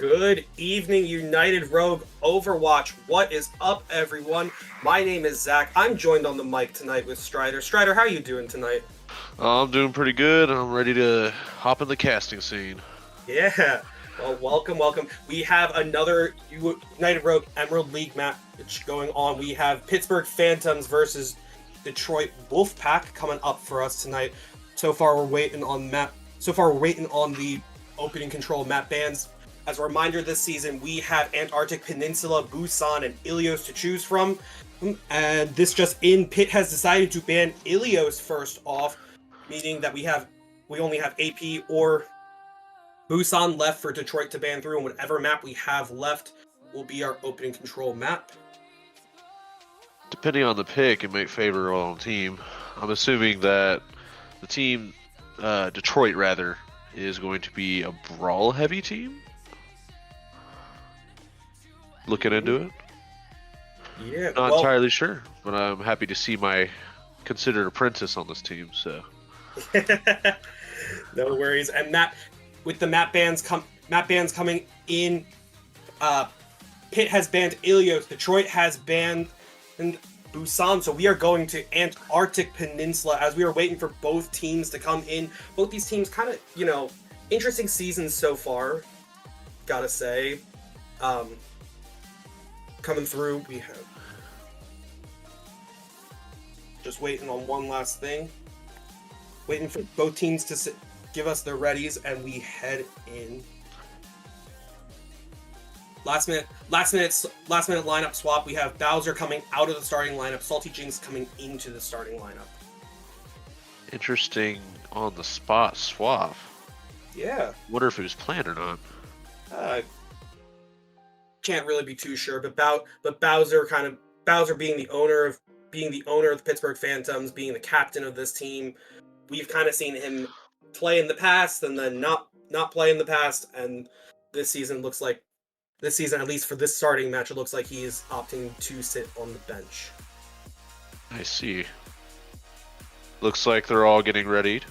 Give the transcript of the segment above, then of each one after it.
Good evening, United Rogue Overwatch. What is up, everyone? My name is Zach. I'm joined on the mic tonight with Strider. Strider, how are you doing tonight? I'm doing pretty good. I'm ready to hop in the casting scene. Yeah. Well, welcome. We have another United Rogue Emerald League match going on. We have Pittsburgh Phantoms versus Detroit Wolfpack coming up for us tonight. So far, we're waiting on the opening control map bans. As a reminder, this season we have Antarctic Peninsula, Busan, and Ilios to choose from. And this just in, Pitt has decided to ban Ilios first off, meaning that we only have AP or Busan left for Detroit to ban through, and whatever map we have left will be our opening control map. Depending on the pick, it might favor our own team. I'm assuming that the team, Detroit rather, is going to be a brawl-heavy team. Looking into it. Yeah, Not entirely sure, but I'm happy to see my considered apprentice on this team. So, no worries. And with the map bans coming in, Pitt has banned Ilios, Detroit has banned Busan, so we are going to Antarctic Peninsula as we are waiting for both teams to come in. Both these teams kind of, interesting seasons so far, gotta say. Coming through, we have just waiting on one last thing. Waiting for both teams to give us their readies, and we head in. Last minute lineup swap. We have Bowser coming out of the starting lineup, Salty Jinx coming into the starting lineup. interesting on the spot swap. Yeah. Wonder if it was planned or not. Can't really be too sure, but Bowser being the owner of the Pittsburgh Phantoms, being the captain of this team, we've kind of seen him play in the past and then not play in the past, and this season, at least for this starting match, it looks like he is opting to sit on the bench. I see. Looks like they're all getting readied.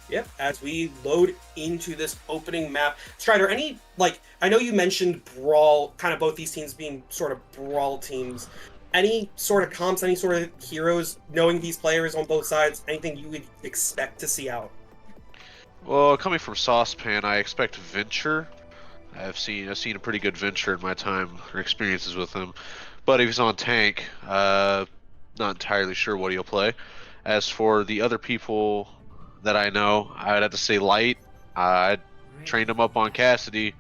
Yep, as we load into this opening map. Strider, I know you mentioned brawl, kind of both these teams being sort of brawl teams. Any sort of comps, any sort of heroes, knowing these players on both sides, anything you would expect to see out? Well, coming from Saucepan, I expect Venture. I've seen a pretty good Venture in my time or experiences with him. But if he's on tank, not entirely sure what he'll play. As for the other people that I know, I'd have to say Light. I trained him up on Cassidy,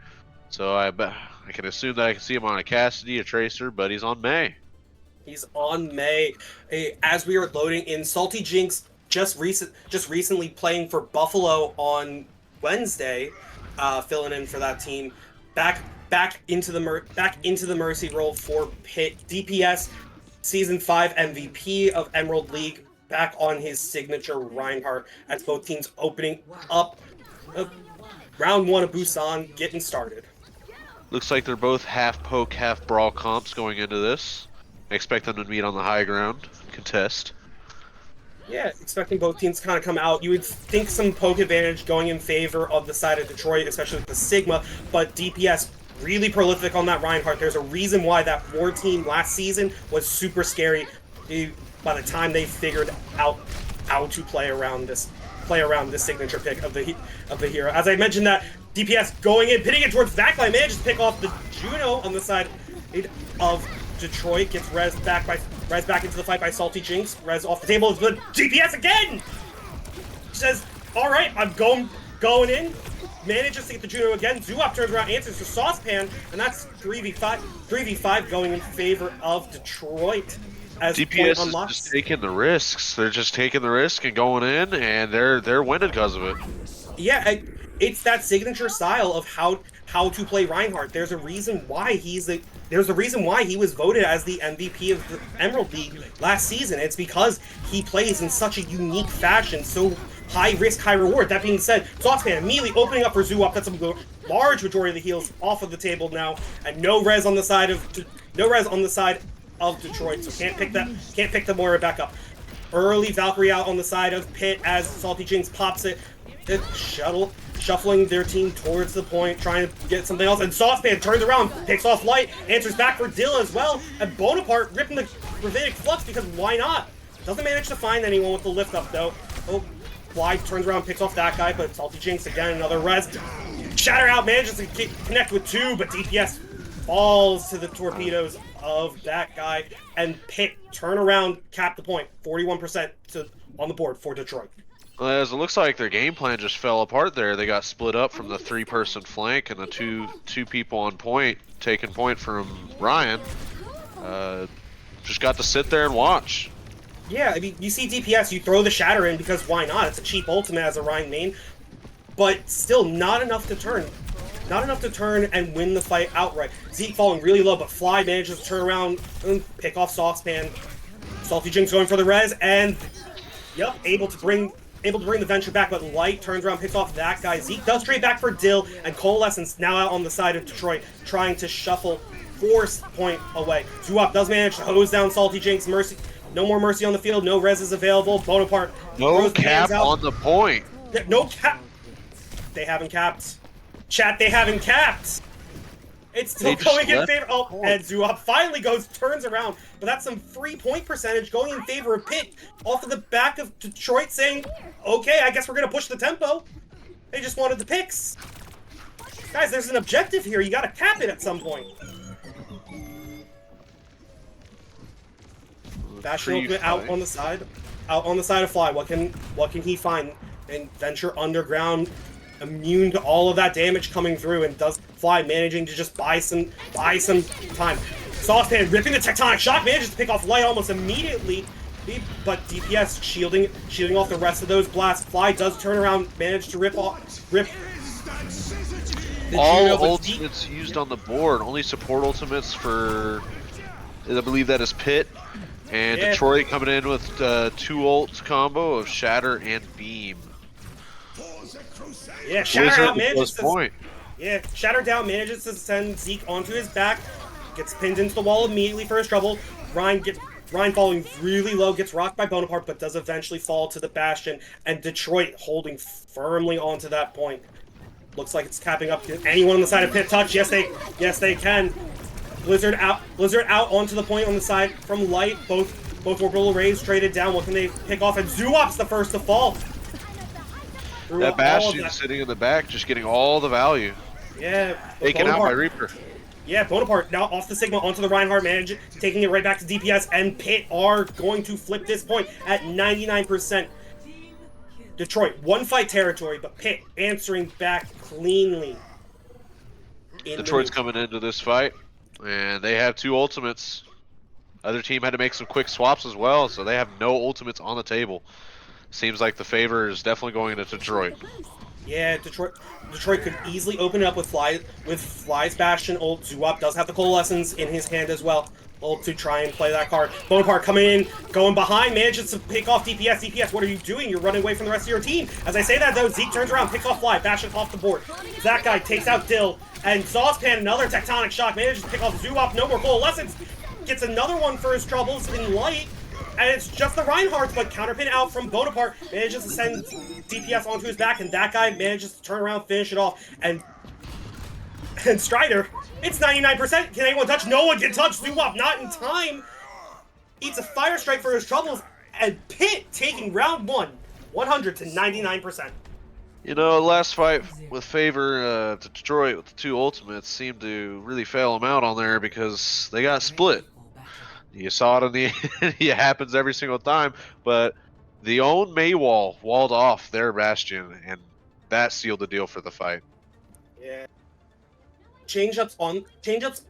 so I can assume that I can see him on a Cassidy, a Tracer, but he's on May. He's on May. As we are loading in, Salty Jinx just recently playing for Buffalo on Wednesday, filling in for that team. Back into the Mercy role for Pitt. DPS Season 5 MVP of Emerald League, back on his signature Reinhardt, as both teams opening up round 1 of Busan getting started. Looks like they're both half poke, half brawl comps going into this. I expect them to meet on the high ground, contest. Yeah, expecting both teams to kind of come out. You would think some poke advantage going in favor of the side of Detroit, especially with the Sigma, but DPS really prolific on that Reinhardt. There's a reason why that war team last season was super scary by the time they figured out how to play around this signature pick of the hero. As I mentioned, that DPS going in, pitting it towards the backline, manages to pick off the Juno on the side of Detroit, gets res back into the fight by Salty Jinx. Res off the table, but DPS again! She says, alright, I'm going in. Manages to get the Juno again. Zuop turns around, answers to Saucepan, and that's 3v5 going in favor of Detroit. As DPS is just taking the risks. They're just taking the risk and going in, and they're winning because of it. Yeah, it's that signature style of how to play Reinhardt. There's a reason why he was voted as the MVP of the Emerald League last season. It's because he plays in such a unique fashion, so high risk, high reward. That being said, Saucepan immediately opening up for Zuop. That's a large majority of the heals off of the table now, and no res on the side of Detroit, so can't pick the Moira back up. Early Valkyrie out on the side of Pitt as Salty Jinx pops it. Shuffling their team towards the point, trying to get something else, and Saucepan turns around, picks off Light, answers back for Dill as well, and Bonaparte ripping the Ravidic Flux because why not? Doesn't manage to find anyone with the lift up though. Oh, Fly turns around, picks off that guy, but Salty Jinx again, another res. Shatter Out manages to connect with 2, but DPS falls to the torpedoes of that guy, and Pit turn around, cap the point, 41% on the board for Detroit. Well, as it looks like their game plan just fell apart there. They got split up from the 3-person flank and the two people on point, taking point from Ryan. Just got to sit there and watch. Yeah, I mean, you see DPS, you throw the Shatter in because why not? It's a cheap ultimate as a Ryan main, but still not enough to turn. Not enough to turn and win the fight outright. Zeke falling really low, but Fly manages to turn around and pick off Saucepan. Salty Jinx going for the res, and yep, able to bring the Venture back, but Light turns around, picks off that guy. Zeke does trade back for Dill, and Coalescence now out on the side of Detroit, trying to shuffle, force point away. Zuop does manage to hose down Salty Jinx. Mercy, no more Mercy on the field, no res is available. Bonaparte no cap on the point. No cap. They haven't capped. Chat, they haven't capped. It's still going in favor. Oh, and Zuop finally turns around, but that's some free point percentage going in favor of Pitt off of the back of Detroit saying, okay, I guess we're going to push the tempo. They just wanted the picks. Guys, there's an objective here. You got to cap it at some point. Bastion out on the side of Fly. What can he find? And Venture Underground, immune to all of that damage coming through, and does Fly managing to just buy some time. Saucepan ripping the Tectonic Shock, manages to pick off Light almost immediately, but DPS shielding off the rest of those blasts. Fly does turn around, manage to rip the all ultimates used on the board. Only support ultimates for, I believe that is Pit. And yeah. Detroit coming in with 2 ults combo of Shatter and Beam. Yeah, Shatter out manages to, yeah, Shatter down manages to send Zeke onto his back, gets pinned into the wall immediately for his trouble. Ryan falling really low, gets rocked by Bonaparte, but does eventually fall to the Bastion, and Detroit holding firmly onto that point. Looks like it's capping up. Can anyone on the side of Pit touch? Yes, they can. Blizzard out onto the point on the side from Light. Both orbital arrays traded down. What can they pick off? And Zuop's the first to fall. That Bastion sitting in the back, just getting all the value. Yeah. Taken out by Reaper. Yeah, Bonaparte now off the Sigma onto the Reinhardt, taking it right back to DPS, and Pit are going to flip this point at 99%. Detroit, one fight territory, but Pit answering back cleanly. Detroit's coming into this fight, and they have 2 ultimates. Other team had to make some quick swaps as well, so they have no ultimates on the table. Seems like the favor is definitely going to Detroit. Yeah, Detroit could easily open it up with Fly's Bastion ult. Zuop does have the Coalescence in his hand as well. Ult to try and play that card. Bonaparte coming in, going behind, manages to pick off DPS. DPS, what are you doing? You're running away from the rest of your team. As I say that though, Zeke turns around, picks off Fly, Bastion off the board. That guy takes out Dill, and Saucepan, another Tectonic Shock, manages to pick off Zuop. No more Coalescence. Gets another one for his troubles in Light. And it's just the Reinhardt, but counterpin out from Bonaparte, manages to send DPS onto his back, and that guy manages to turn around, finish it off, and Strider, it's 99%. Can anyone touch? No one can touch Zuop, not in time. Eats a Fire Strike for his troubles, and Pit taking round 1, 100 to 99%. You know, last fight with favor to Detroit with the 2 ultimates seemed to really fail them out on there because they got split. You saw it in the it happens every single time, but the own Maywall walled off their Bastion, and that sealed the deal for the fight. Yeah. Change-ups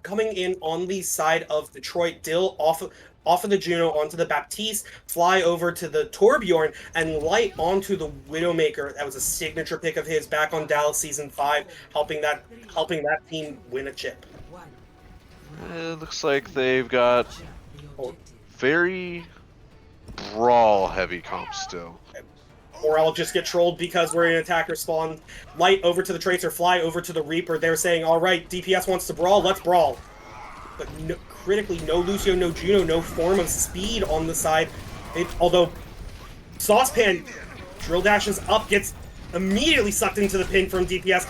coming in on the side of Detroit. Dill off of the Juno onto the Baptiste, Fly over to the Torbjorn, and Light onto the Widowmaker. That was a signature pick of his back on Dallas Season 5, helping that team win a chip. It looks like they've got very brawl-heavy comps still. Or I'll just get trolled because we're in attacker spawn. Light over to the Tracer, Fly over to the Reaper. They're saying, all right, DPS wants to brawl, let's brawl. But critically, no Lucio, no Juno, no form of speed on the side. Although Saucepan drill dashes up, gets immediately sucked into the pin from DPS,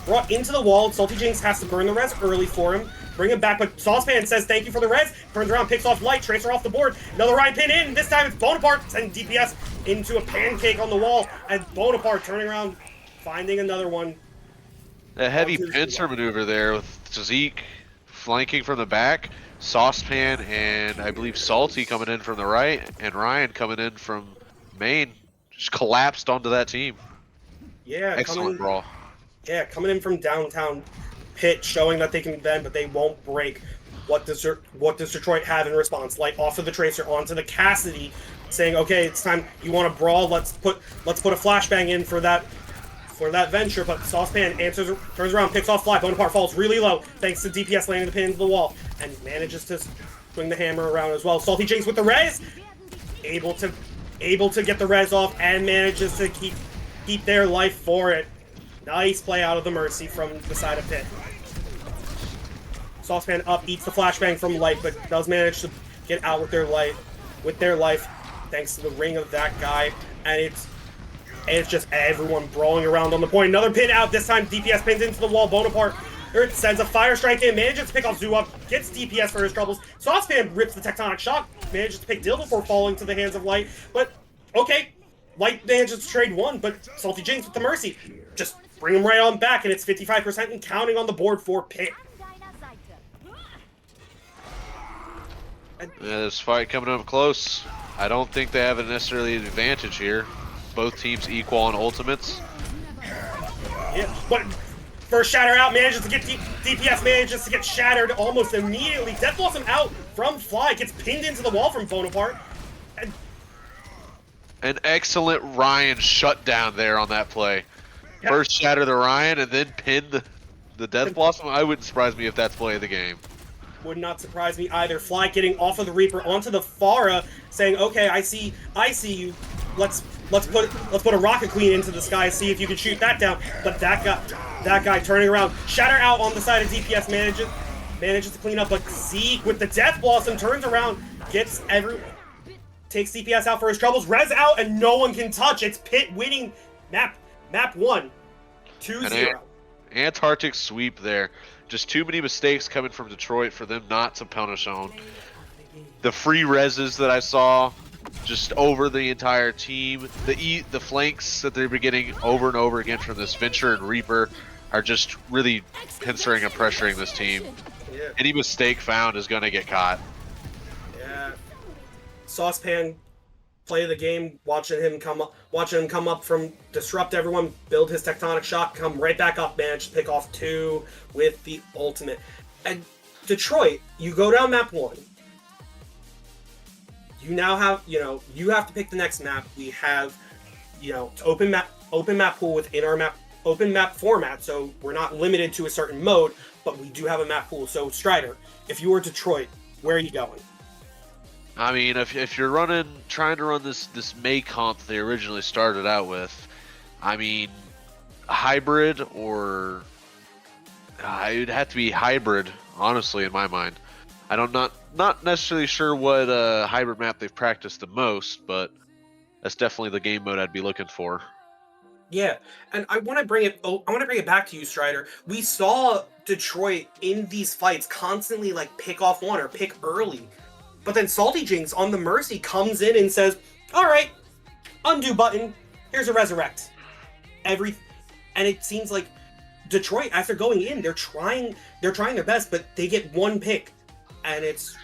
brought into the wall. Salty Jinx has to burn the res early for him, bring him back, but Saucepan says thank you for the res, turns around, picks off Light, Tracer off the board, another Ryan pin in, this time it's Bonaparte, sending DPS into a pancake on the wall, and Bonaparte turning around, finding another one. A heavy pincer maneuver there with Zeke flanking from the back, Saucepan and I believe Salty coming in from the right, and Ryan coming in from main. Just collapsed onto that team. Yeah, excellent brawl. Yeah, coming in from downtown pit, showing that they can bend, but they won't break. What does Detroit have in response? Light off of the Tracer onto the Cassidy, saying, "Okay, it's time. You want to brawl? Let's put a flashbang in for that venture." But Saucepan turns around, picks off Fly. Bonaparte falls really low, thanks to DPS landing the pin into the wall, and manages to swing the hammer around as well. Salty Jinx with the res, able to get the res off, and manages to keep their life for it. Nice play out of the Mercy from the side of pit. Saucepan up, eats the flashbang from Light, but does manage to get out with their life, thanks to the ring of that guy. And it's just everyone brawling around on the point. Another pin out, this time DPS pins into the wall. Bonaparte sends a fire strike in, manages to pick off Zoo up, gets DPS for his troubles. Saucepan rips the Tectonic Shock, manages to pick Dill before falling to the hands of Light. But, okay, Light manages to trade one, but Salty Jinx with the Mercy. Just bring him right on back, and it's 55% and counting on the board for Pit. Yeah, this fight coming up close. I don't think they have necessarily an advantage here. Both teams equal on ultimates. Yeah, but first Shatter out, manages to get DPS, manages to get shattered almost immediately. Death Blossom out from Fly, gets pinned into the wall from Bonaparte. An excellent Ryan shutdown there on that play. Yeah. First shatter the Ryan and then pin the Death Blossom. I wouldn't surprise me if that's play of the game. Would not surprise me either. Fly getting off of the Reaper onto the Pharah, saying, "Okay, I see you. Let's put a Rocket Queen into the sky, see if you can shoot that down." But that guy turning around, Shatter out on the side of DPS, manages to clean up. But Zeke with the Death Blossom turns around, takes DPS out for his troubles, res out, and no one can touch. It's Pit winning map 1, 2-0. Antarctic sweep there. Just too many mistakes coming from Detroit for them not to punish on. The free reses that I saw just over the entire team, the flanks that they've been getting over and over again from this Venture and Reaper are just really pincering and pressuring this team. Yeah. Any mistake found is going to get caught. Yeah. Saucepan play of the game, watching him come up from disrupt everyone, build his Tectonic Shock, come right back up, manage to pick off 2 with the ultimate. And Detroit, you go down map 1. You now have, you have to pick the next map. We have, open map pool within our open map format, so we're not limited to a certain mode, but we do have a map pool. So Strider, if you were Detroit, where are you going? I mean, if you're trying to run this May comp they originally started out with, I mean, hybrid or it'd have to be hybrid, honestly, in my mind. Not necessarily sure what hybrid map they've practiced the most, but that's definitely the game mode I'd be looking for. Yeah, and I want to bring it back to you, Strider. We saw Detroit in these fights constantly pick off one or pick early. But then Salty Jinx on the Mercy comes in and says, "All right, undo button. Here's a resurrect." And it seems like Detroit, after going in, they're trying their best, but they get one pick, and it's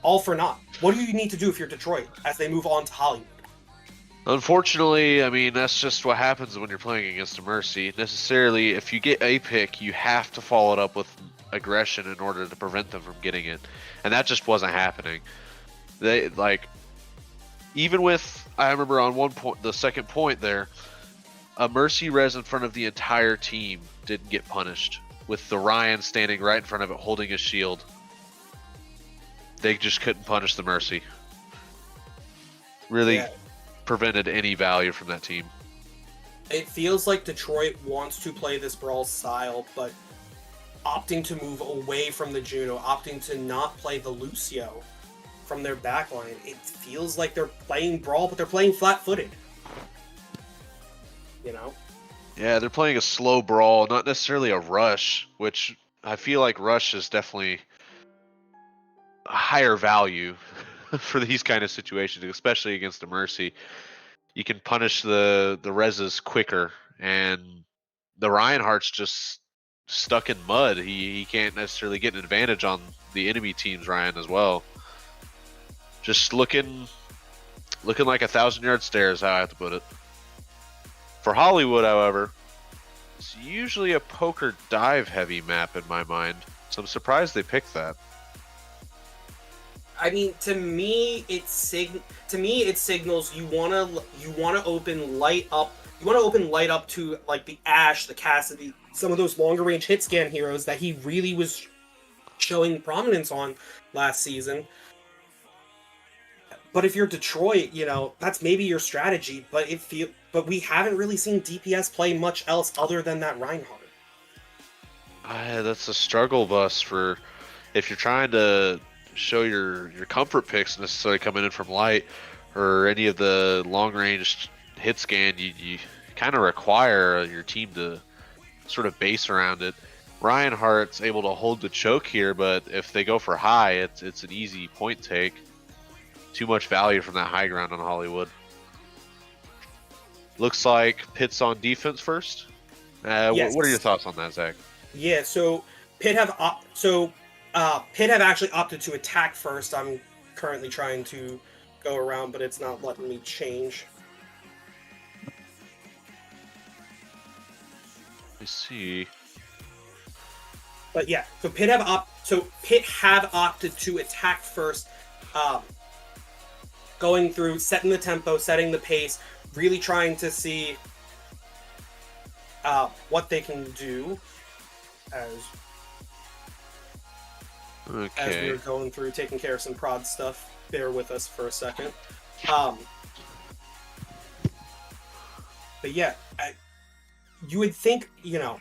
all for naught. What do you need to do if you're Detroit as they move on to Hollywood? Unfortunately, I mean, that's just what happens when you're playing against a Mercy. Necessarily, if you get a pick, you have to follow it up with aggression in order to prevent them from getting it, and that just wasn't happening. They even with, I remember on one point, the second point there, a Mercy res in front of the entire team didn't get punished, with the Ryan standing right in front of it holding his shield. They just couldn't punish the Mercy. Really prevented any value from that team. It feels like Detroit wants to play this brawl style, but opting to move away from the Juno, opting to not play the Lucio from their backline. It feels like they're playing brawl, but they're playing flat-footed. you know? Yeah, they're playing a slow brawl, not necessarily a rush, which I feel like rush is definitely a higher value for these kind of situations, especially against a Mercy. You can punish the reses quicker, and the Reinhardt's just stuck in mud. He can't necessarily get an advantage on the enemy team's Ryan as well. Just looking like 1,000-yard stare is how I have to put it. For Hollywood, however, it's usually a poker dive heavy map in my mind, so I'm surprised they picked that. I mean, to me, it signals you wanna open light up. You want to open light up to like the Ashe, the Cassidy, some of those longer range hit scan heroes that he really was showing prominence on last season. But if you're Detroit, you know, that's maybe your strategy. But we haven't really seen DPS play much else other than that Reinhardt. That's a struggle bus for if you're trying to show your comfort picks necessarily coming in from light or any of the long range hit scan. You kind of require your team to sort of base around it. Reinhardt's able to hold the choke here, but if they go for high, it's an easy point take. Too much value from that high ground on Hollywood. Looks like Pitt's on defense first. Yes. What are your thoughts on that, Zach? Yeah, so Pitt have actually opted to attack first. I'm currently trying to go around, but it's not letting me change. I see. But yeah, so Pitt have opted to attack first, going through, setting the tempo, setting the pace, really trying to see what they can do as we were going through, taking care of some prod stuff. Bear with us for a second. But yeah, you would think, you know,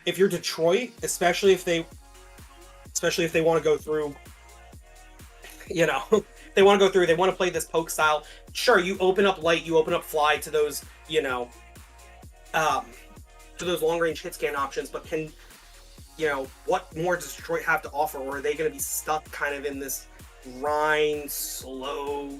if you're Detroit, especially if they want to go through, you know, they want to play this poke style. Sure, you open up light, you open up fly to those, you know, to those long range hit scan options, but what more does Detroit have to offer, or are they going to be stuck kind of in this grind, slow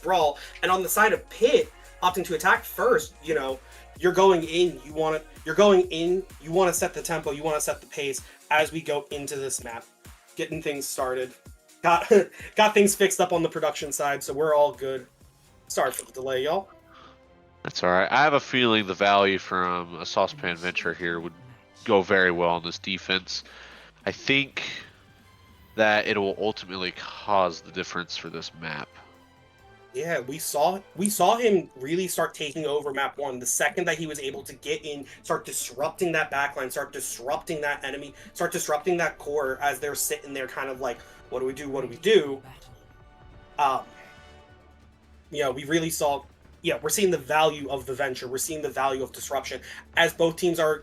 brawl? And on the side of Pitt, opting to attack first, you know, you're going in, you want to set the tempo, you want to set the pace as we go into this map, getting things started. Got things fixed up on the production side, so we're all good. Sorry for the delay, y'all. That's all right. I have a feeling the value from a Saucepan Venture here would go very well on this defense. I think that it will ultimately cause the difference for this map. Yeah, we saw him really start taking over map 1 the second that he was able to get in, start disrupting that backline, start disrupting that enemy, start disrupting that core as they're sitting there kind of like, what do we do? What do we do? We really saw, we're seeing the value of the venture. We're seeing the value of disruption as both teams are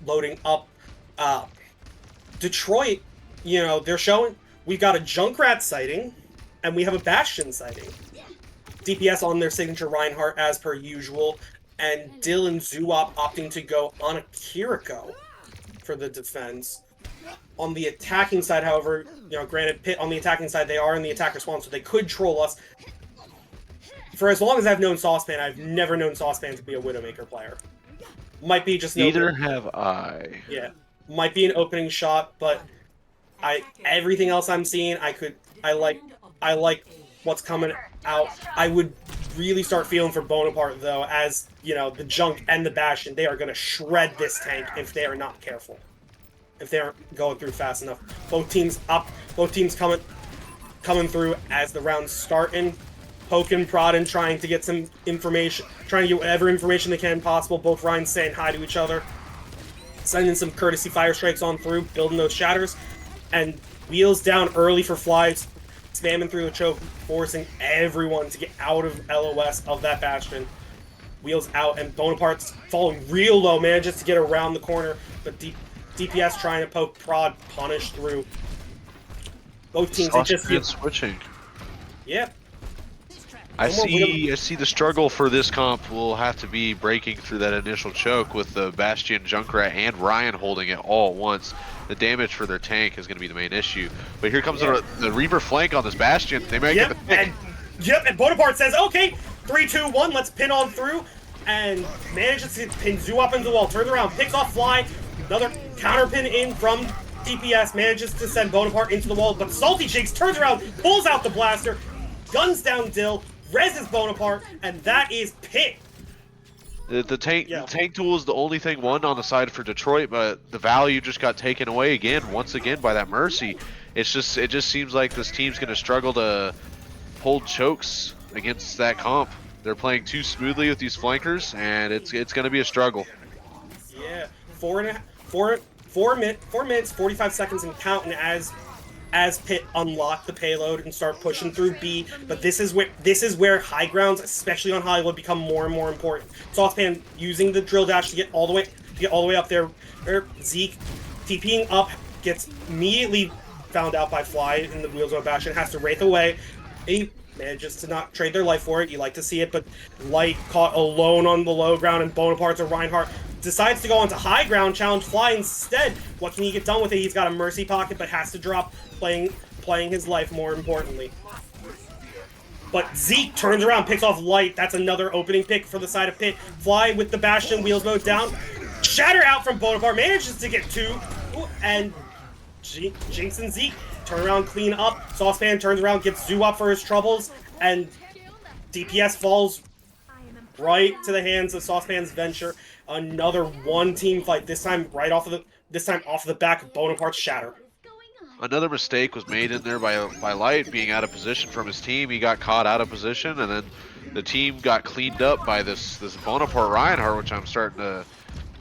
loading up. Detroit, you know, they're showing, we've got a Junkrat sighting and we have a Bastion sighting. DPS on their signature Reinhardt as per usual, and Dylan Zuop opting to go on a Kiriko for the defense. On the attacking side, however, you know, granted, Pitt on the attacking side, they are in the attacker spawn, so they could troll us. For as long as I've known Saucepan, I've never known Saucepan to be a Widowmaker player. Might be just neither have I. Yeah, might be an opening shot, but everything else I'm seeing, I like what's coming out. I would really start feeling for Bonaparte, though, as, you know, the Junk and the Bastion, they are going to shred this tank if they are not careful. If they aren't going through fast enough. Both teams coming through as the round's starting. Poking, prodding, trying to get some information, trying to get whatever information they can possible. Both Ryans saying hi to each other. Sending some courtesy fire strikes on through, building those shatters. And wheels down early for flies. Spamming through the choke, forcing everyone to get out of LOS of that Bastion. Wheels out, and Bonaparte's falling real low, manages to get around the corner, but DPS trying to poke, prod, punish through. Both teams, just switching. Yeah. I see the struggle for this comp will have to be breaking through that initial choke with the Bastion, Junkrat, and Ryan holding it all at once. The damage for their tank is going to be the main issue. But here comes the Reaver flank on this Bastion. They might get the pick. And Bonaparte says, okay, 3, 2, 1, let's pin on through. And manages to pin Zoo up into the wall. Turns around, picks off Fly. Another counter pin in from DPS. Manages to send Bonaparte into the wall. But Salty Cheeks turns around, pulls out the blaster, guns down Dill, reses Bonaparte, and that is Pit. The tank tool is the only thing won on the side for Detroit, but the value just got taken away once again by that Mercy. It just seems like this team's going to struggle to hold chokes against that comp. They're playing too smoothly with these flankers, and it's going to be a struggle. Yeah, 4 minutes, 45 seconds and counting as Pit unlock the payload and start pushing through B. But this is where high grounds, especially on Hollywood, become more and more important. Saucepan using the drill dash to get all the way up there. Zeke TPing up, gets immediately found out by Fly in the Wheels of Bastion, has to wraith away. He manages to not trade their life for it. You like to see it, but Light caught alone on the low ground, and Bonaparte or Reinhardt decides to go onto high ground, challenge Fly instead. What can he get done with it? He's got a Mercy pocket, but has to drop playing his life more importantly. But Zeke turns around, picks off Light. That's another opening pick for the side of Pit. Fly with the Bastion, wheels mode down. Shatter out from Bonaparte, manages to get 2. And Jinx and Zeke turn around, clean up. Saucepan turns around, gets Zoo up for his troubles. And DPS falls right to the hands of Saucepan's Venture. Another one-team fight, this time off the back of Bonaparte's Shatter. Another mistake was made in there by Light being out of position from his team. He got caught out of position, and then the team got cleaned up by this Bonaparte Reinhardt, which I'm starting to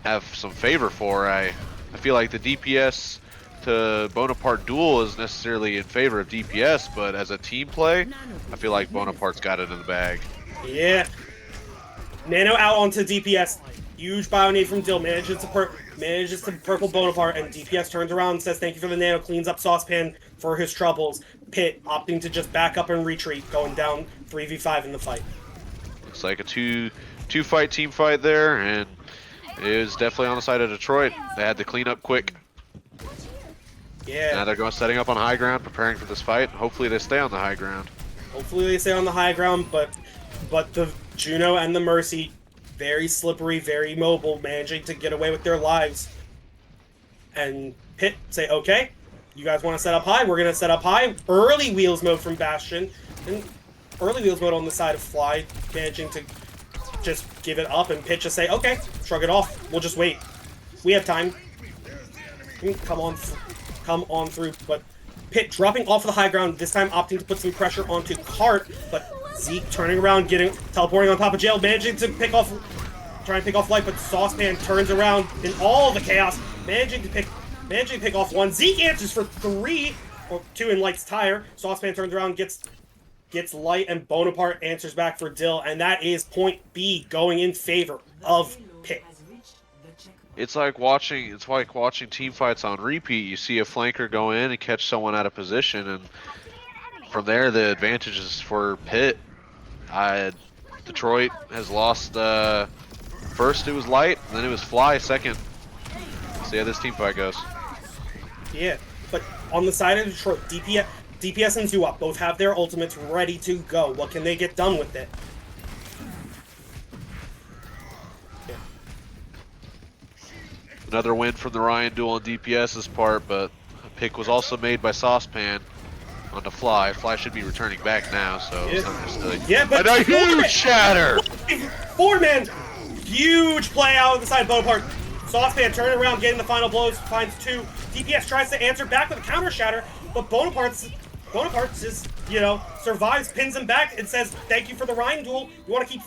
have some favor for. I feel like the DPS to Bonaparte duel is necessarily in favor of DPS, but as a team play, I feel like Bonaparte's got it in the bag. Yeah. Nano out onto DPS. Huge bio nade from Dill, manages to purple Bonaparte, and DPS turns around and says thank you for the nano, cleans up Saucepan for his troubles. Pit opting to just back up and retreat, going down 3v5 in the fight. Looks like a two-fight team fight there, and it is definitely on the side of Detroit. They had to clean up quick. Yeah. Now they're setting up on high ground, preparing for this fight. Hopefully they stay on the high ground. Hopefully they stay on the high ground, but the Juno and the Mercy, very slippery, very mobile, managing to get away with their lives. And Pit say, okay, you guys want to set up high? We're going to set up high. Early wheels mode from Bastion. And early wheels mode on the side of Fly, managing to just give it up, and Pit just say, okay, shrug it off. We'll just wait. We have time. Come on through. But Pit dropping off the high ground, this time opting to put some pressure onto Cart, but Zeke turning around, teleporting on top of Jail, managing to pick off Light, but Saucepan turns around in all the chaos, managing to pick off 1. Zeke answers for 3, or 2 in Light's tire. Saucepan turns around, gets Light, and Bonaparte answers back for Dill, and that is point B going in favor of Pit. It's like watching team fights on repeat. You see a flanker go in and catch someone out of position, and from there the advantage is for Pit. Detroit has lost. First it was Light, then it was Fly second. See how this team fight goes. Yeah, but on the side of Detroit, DPS and Zoo both have their ultimates ready to go. What can they get done with it? Yeah. Another win from the Ryan duel on DPS's part, but a pick was also made by Saucepan onto Fly. Fly should be returning back now, so it's not necessarily. Yeah, but a huge shatter! 4-man, huge play out of the side of Bonaparte. Saucepan turning around, getting the final blows, finds 2. DPS tries to answer back with a counter shatter, but Bonaparte just, survives, pins him back, and says, "Thank you for the Ryan duel. You want to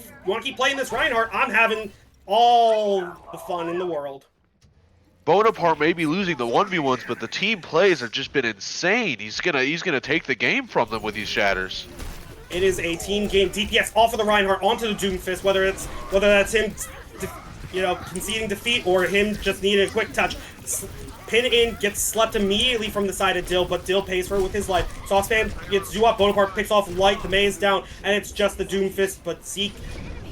keep playing this Reinhardt? I'm having all the fun in the world." Bonaparte may be losing the 1v1s, but the team plays have just been insane. He's gonna take the game from them with these shatters. It is a team game. DPS off of the Reinhardt onto the Doomfist, whether that's him, conceding defeat or him just needing a quick touch. pin in, gets slept immediately from the side of Dill, but Dill pays for it with his life. Saucepan gets Zoo up, Bonaparte picks off Light, the maze down, and it's just the Doomfist, but Zeke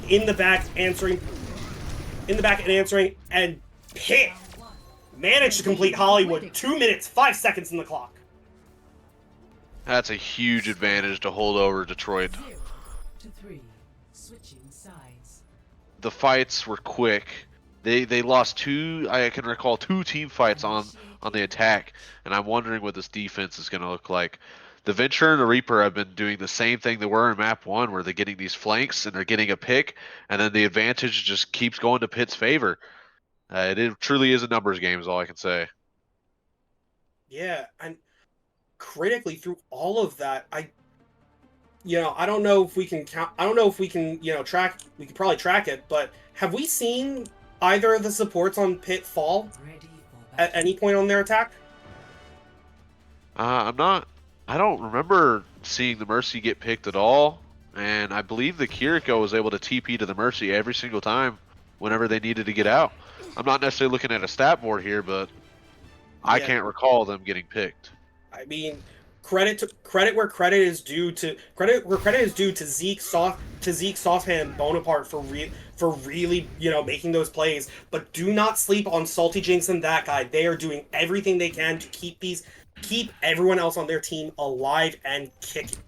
in the back answering, and Pit managed to complete Hollywood. 2 minutes, 5 seconds in the clock. That's a huge advantage to hold over Detroit. 0 to 3, switching sides. The fights were quick. They lost two. I can recall 2 team fights on the attack, and I'm wondering what this defense is going to look like. The Venture and the Reaper have been doing the same thing they were in Map 1, where they're getting these flanks and they're getting a pick, and then the advantage just keeps going to Pitt's favor. It truly is a numbers game, is all I can say. Yeah, and critically through all of that, I don't know if we can count. I don't know if we can, track. We could probably track it, but have we seen either of the supports on Pitt fall at any point on their attack? I don't remember seeing the Mercy get picked at all, and I believe the Kiriko was able to TP to the Mercy every single time whenever they needed to get out. I'm not necessarily looking at a stat board here, but I can't recall them getting picked. I mean, credit where credit is due to Zeke, Saucepan, and Bonaparte for really making those plays. But do not sleep on Salty Jinx and that guy. They are doing everything they can to keep everyone else on their team alive and kicking.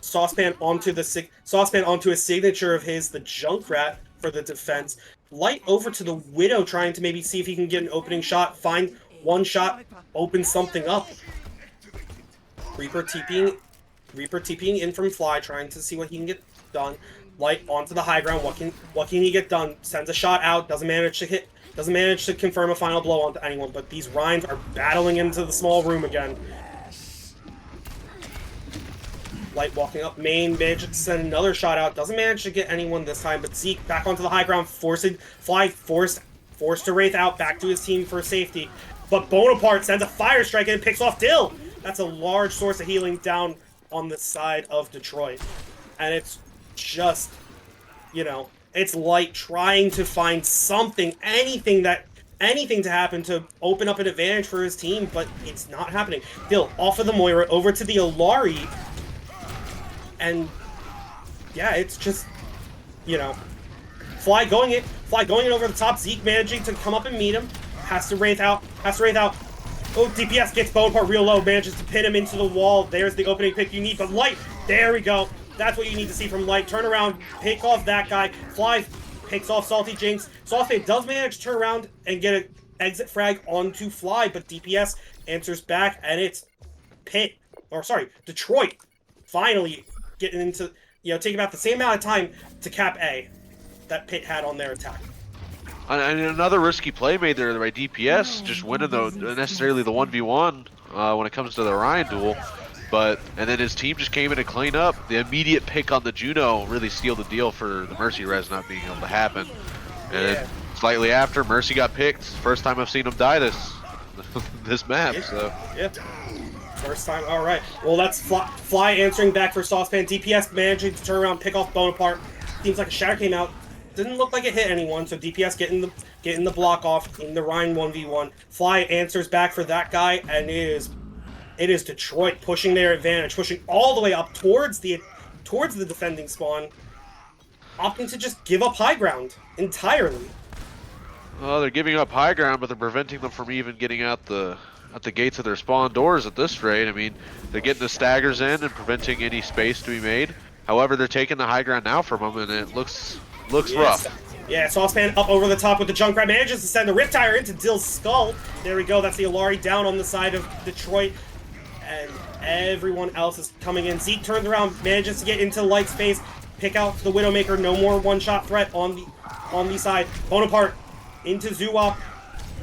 Saucepan onto a signature of his, the Junkrat for the defense. Light over to the Widow, trying to maybe see if he can get an opening shot, find one shot, open something up. Reaper TPing in from Fly, trying to see what he can get done. Light onto the high ground. What can he get done? Sends a shot out. Doesn't manage to confirm a final blow onto anyone. But these Rhines are battling into the small room again. Light walking up main, manages to send another shot out. Doesn't manage to get anyone this time, but Zeke back onto the high ground, forced to Wraith out, back to his team for safety. But Bonaparte sends a fire strike and picks off Dill. That's a large source of healing down on the side of Detroit. And it's just, it's Light trying to find something, anything to happen to open up an advantage for his team, but it's not happening. Dill off of the Moira, over to the Alari. And yeah, it's just, Fly going in over the top. Zeke managing to come up and meet him. Has to Wraith out. Oh, DPS gets Bonaparte real low, manages to pin him into the wall. There's the opening pick you need, but Light, there we go. That's what you need to see from Light. Turn around, pick off that guy. Fly picks off Salty Jinx. Saucepan does manage to turn around and get an exit frag onto Fly, but DPS answers back, and it's Detroit finally getting into, taking about the same amount of time to cap A that Pitt had on their attack. And another risky play made there by DPS, just winning necessarily the 1v1 when it comes to the Ryan duel. And then his team just came in to clean up. The immediate pick on the Juno really sealed the deal for the Mercy res not being able to happen. And then slightly after, Mercy got picked. First time I've seen him die this map. So. Yeah. First time. All right. Well, that's Fly answering back for Saucepan. DPS managing to turn around, pick off Bonaparte. Seems like a shatter came out. Didn't look like it hit anyone, so DPS getting the block off in the Rhine 1v1. Fly answers back for that guy, and it is Detroit pushing their advantage, pushing all the way up towards the defending spawn, opting to just give up high ground entirely. Well, they're giving up high ground, but they're preventing them from even getting out the gates of their spawn doors at this rate. I mean, they're getting the staggers in and preventing any space to be made. However, they're taking the high ground now from them, and it looks rough. Yeah, Saucepan up over the top with the Junkrat, manages to send the Riptire into Dill's skull. There we go, that's the Alari down on the side of Detroit. And everyone else is coming in. Zeke turns around, manages to get into Light's face, pick out the Widowmaker, no more one-shot threat on the side. Bonaparte into Zuwap.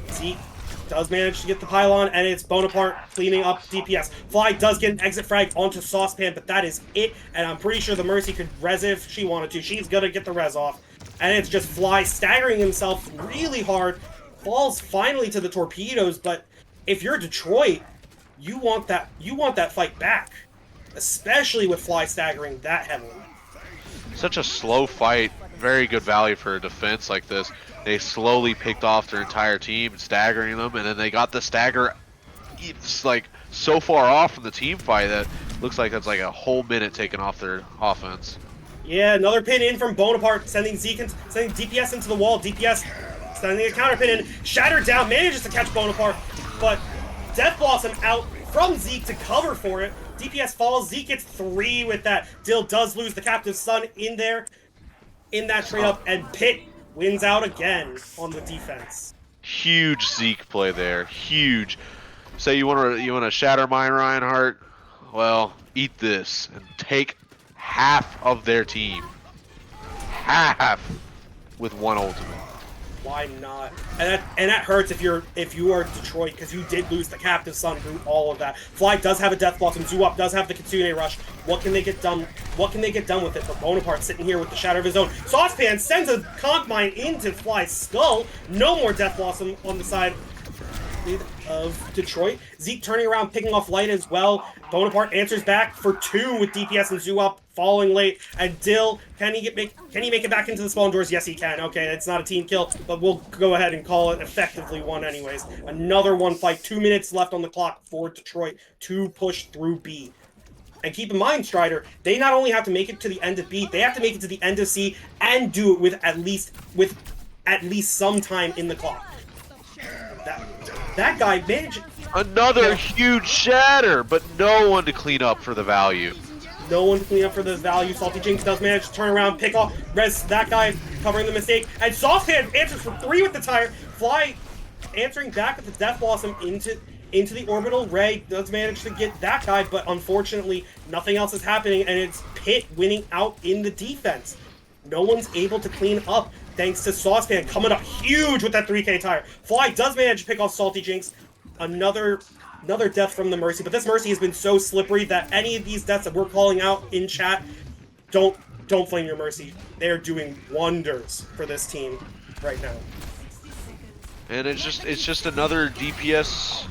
Zeke does manage to get the pylon, and it's Bonaparte cleaning up DPS. Fly does get an exit frag onto Saucepan, but that is it, and I'm pretty sure the Mercy could res if she wanted to. She's gonna get the res off. And it's just Fly staggering himself really hard, falls finally to the torpedoes, but if you're Detroit, you want that fight back. Especially with Fly staggering that heavily. Such a slow fight very good value for a defense like this. They slowly picked off their entire team, staggering them, and then they got the stagger. It's like so far off from the team fight that looks like that's like a whole minute taken off their offense. Yeah, another pin in from Bonaparte, sending sending DPS into the wall. DPS sending a counter pin in. Shattered down, manages to catch Bonaparte, but Death Blossom out from Zeke to cover for it. DPS falls, Zeke gets 3 with that. Dill does lose the Captive Son in there, in that trade up, and Pitt wins out again on the defense. Huge Zeke play there, huge. Say you want to shatter mine, Reinhardt? Well, eat this and take half of their team. Half with one ultimate. Why not? And that hurts if you are Detroit, because you did lose the Captive Son through all of that. Fly does have a Death Blossom. Zuop does have the Kitsune Rush. What can they get done? What can they get done with it? But Bonaparte sitting here with the Shatter of his own. Saucepan sends a Conch Mine into Fly's skull. No more Death Blossom on the side of Detroit. Zeke turning around, picking off Light as well. Bonaparte answers back for 2 with DPS and Zuop falling late. And Dill, can he make it back into the spawn doors? Yes, he can. Okay, it's not a team kill, but we'll go ahead and call it effectively one anyways. Another one fight. 2 minutes left on the clock for Detroit to push through B. And keep in mind, Strider, they not only have to make it to the end of B, they have to make it to the end of C and do it with at least some time in the clock. That guy managed another huge shatter, but no one to clean up for the value. No one to clean up for the value. Salty Jinx does manage to turn around, pick off, res that guy, covering the mistake, and Softhand answers for 3 with the tire. Fly answering back with the Death Blossom into the orbital. Ray does manage to get that guy, but unfortunately nothing else is happening, and it's Pitt winning out in the defense. No one's able to clean up thanks to Saucepan coming up huge with that 3K tire. Fly does manage to pick off Salty Jinx. Another death from the Mercy, but this Mercy has been so slippery that any of these deaths that we're calling out in chat, don't flame your Mercy. They're doing wonders for this team right now. And it's just another DPS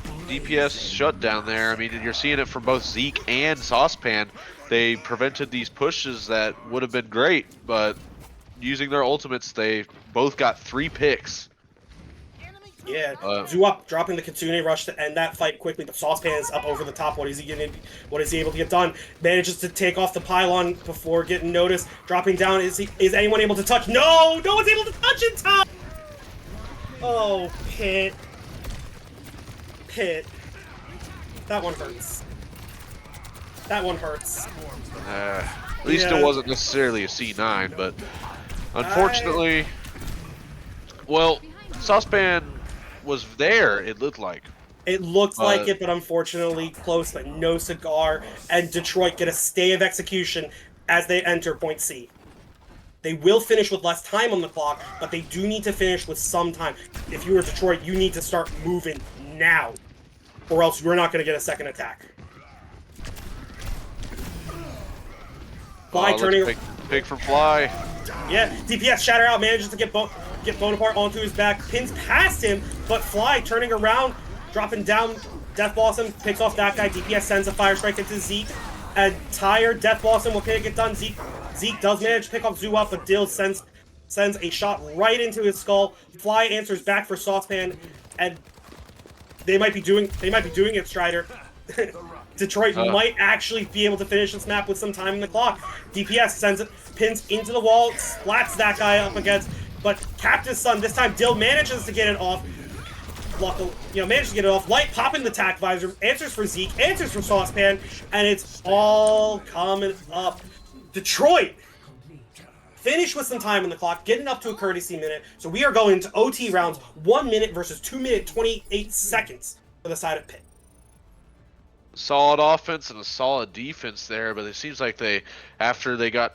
shutdown there. I mean, you're seeing it from both Zeke and Saucepan. They prevented these pushes that would have been great, but using their ultimates, they both got 3 picks. Yeah, Zuop dropping the Kitsune Rush to end that fight quickly, but Saucepan is up over the top. What is he able to get done? Manages to take off the pylon before getting noticed. Dropping down, is anyone able to touch? No! No one's able to touch in time! Oh, Pitt. That one hurts. That one hurts. At least it wasn't necessarily a C9, but unfortunately, well, Saucepan was there, it looked like. It looked like it, but unfortunately close, but no cigar, and Detroit get a stay of execution as they enter point C. They will finish with less time on the clock, but they do need to finish with some time. If you were Detroit, you need to start moving now, or else you're not going to get a second attack. Fly turning... Big from Fly. Yeah, DPS Shatter out manages to get Bonaparte onto his back, pins past him, but Fly turning around, dropping down Death Blossom, picks off that guy. DPS sends a Fire Strike into Zeke. And tired Death Blossom, what can it get done? Zeke does manage to pick off Zuop, but Dill sends a shot right into his skull. Fly answers back for Saucepan, and they might be doing it, Strider. Detroit might actually be able to finish this map with some time in the clock. DPS sends it, pins into the wall, splats that guy up against, but Captive Son, this time Dill manages to get it off. Manages to get it off. Light popping the tack visor, answers for Zeke, answers for Saucepan, and it's all coming up. Detroit finish with some time in the clock, getting up to a courtesy minute. So we are going to OT rounds, 1 minute versus 2 minute 28 seconds for the side of Pitt. Solid offense and a solid defense there, but it seems like after they got,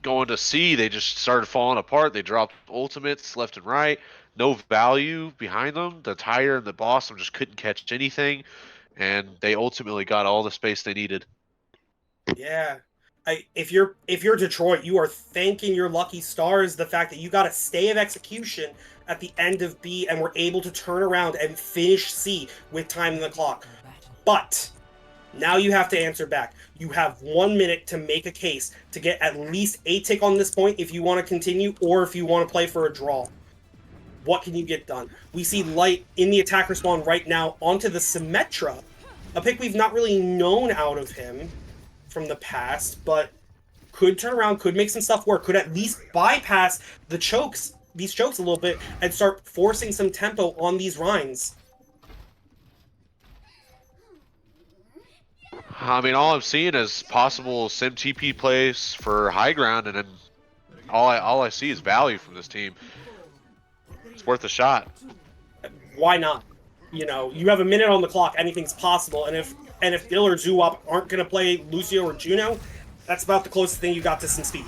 going to C, they just started falling apart. They dropped ultimates left and right. No value behind them. The tire and the Blossom just couldn't catch anything, and they ultimately got all the space they needed. Yeah. If you're Detroit, you are thanking your lucky stars the fact that you got a stay of execution at the end of B and were able to turn around and finish C with time in the clock. But Now you have to answer back. You have 1 minute to make a case to get at least a tick on this point if you want to continue or if you want to play for a draw. What can you get done? We see Light in the attack respawn right now onto the Symmetra, a pick we've not really known out of him from the past, but could turn around, could make some stuff work, could at least bypass these chokes a little bit and start forcing some tempo on these Rhines. I mean, all I'm seeing is possible sim TP plays for high ground, and then all I see is value from this team. It's worth a shot. Why not? You know, you have a minute on the clock, anything's possible, and if Dill or Zuwop aren't going to play Lucio or Juno, that's about the closest thing you got to some speed.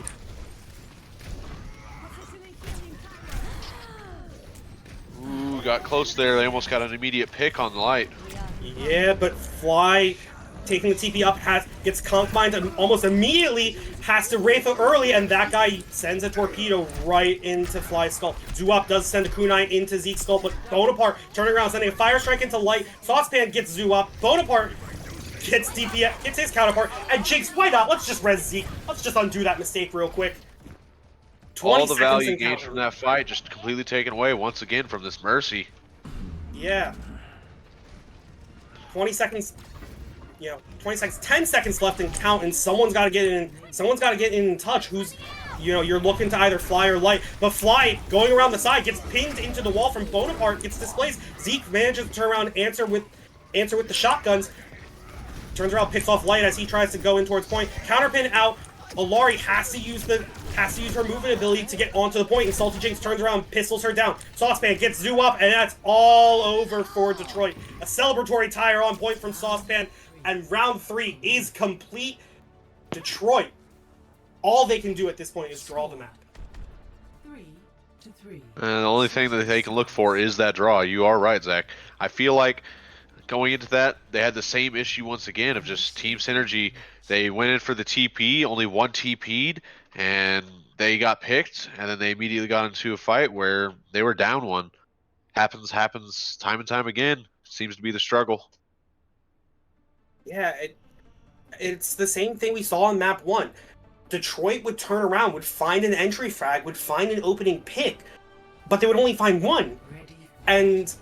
Ooh, got close there. They almost got an immediate pick on the Light. Yeah, but Fly taking the TP up gets confined and almost immediately has to Wraitha early, and that guy sends a torpedo right into Fly's skull. Zuwop does send a kunai into Zeke's skull, but Bonaparte turning around, sending a Fire Strike into Light. Saucepan gets Zuwop. Bonaparte gets DPS, gets his counterpart, and Jinx, why not? Let's just res Zeke. Let's just undo that mistake real quick. All the value gained from that fight just completely taken away once again from this Mercy. Yeah. 20 seconds. 20 seconds, 10 seconds left and count, and someone's got to get in. Someone's got to get in touch. Who's, you're looking to either Fly or Light, but Fly going around the side gets pinned into the wall from Bonaparte, gets displaced. Zeke manages to turn around and answer with the shotguns. Turns around, picks off Light as he tries to go in towards point. Counterpin out. Alari has to use her movement ability to get onto the point, and Salty Jinx turns around, pistols her down. Saucepan gets Zoo up, and that's all over for Detroit. A celebratory tire on point from Saucepan, and round 3 is complete. Detroit, all they can do at this point is draw the map. 3-3. And the only thing that they can look for is that draw. You are right, Zach. I feel like going into that, they had the same issue once again of just team synergy. They went in for the TP, only one TP'd, and they got picked, and then they immediately got into a fight where they were down one. Happens time and time again. Seems to be the struggle. Yeah, it's the same thing we saw on map 1. Detroit would turn around, would find an entry frag, would find an opening pick, but they would only find one. And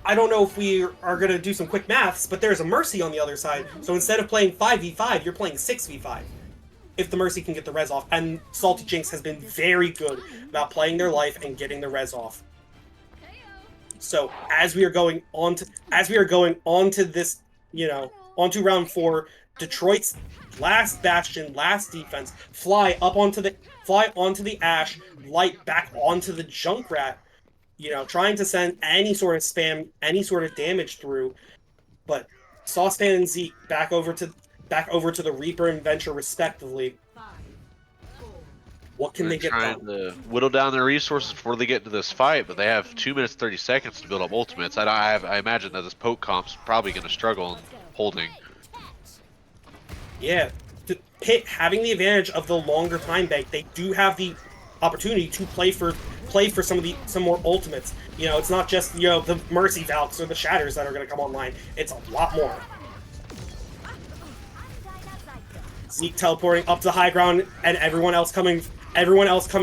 I don't know if we are going to do some quick maths, but there's a Mercy on the other side. So instead of playing 5v5, you're playing 6v5. If the Mercy can get the res off. And Salty Jinx has been very good about playing their life and getting the res off. So as we are going on to this, onto round 4, Detroit's last bastion, last defense, Fly onto the Ashe, Light back onto the Junkrat. Trying to send any sort of spam, any sort of damage through, but Saucepan and Zeke back over to the Reaper and Venture respectively. What can they get done? Trying to whittle down their resources before they get into this fight, but they have 2 minutes 30 seconds to build up ultimates. I imagine that this poke comp's probably going to struggle in holding. Yeah, Pitt having the advantage of the longer time bank, they do have the opportunity to play for some more ultimates. It's not just the Mercy Valks or the Shatters that are going to come online. It's a lot more. Zeke teleporting up to the high ground, and everyone else coming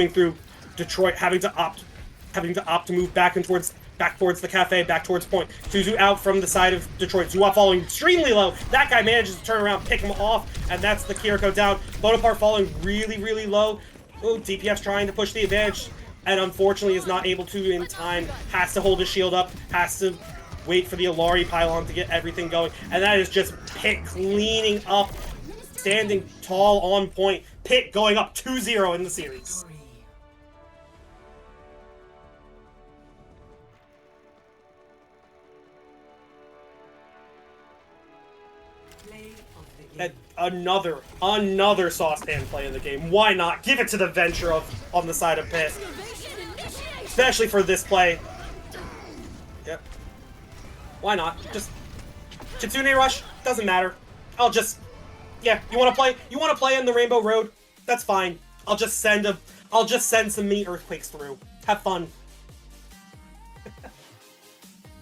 through. Detroit having to opt to move back towards the cafe, back towards point. Suzu out from the side of Detroit. Zuwa falling extremely low. That guy manages to turn around, pick him off, and that's the Kiriko down. Bonaparte falling really, really low. Oh, DPS trying to push the advantage, and unfortunately is not able to in time. Has to hold his shield up, has to wait for the Alari pylon to get everything going, and that is just Pitt cleaning up, standing tall on point. Pitt going up 2-0 in the series. Another Saucepan play in the game. Why not? Give it to the Venture on the side of Pitt. Especially for this play. Yep. Why not? Just Kitsune Rush, doesn't matter. Yeah, you wanna play in the Rainbow Road? That's fine. I'll just send some mini earthquakes through. Have fun.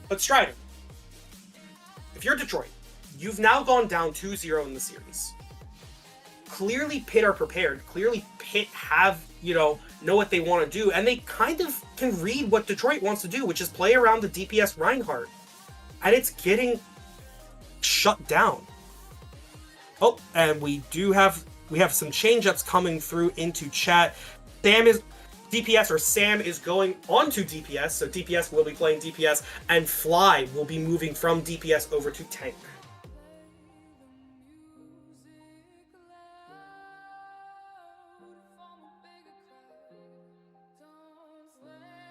But Strider, if you're Detroit, you've now gone down 2-0 in the series. Clearly Pitt are prepared. Clearly Pitt have, know what they want to do, and they kind of can read what Detroit wants to do, which is play around the DPS Reinhardt. And it's getting shut down. Oh, and we have some change-ups coming through into chat. Sam is going onto DPS, so DPS will be playing DPS, and Fly will be moving from DPS over to tank.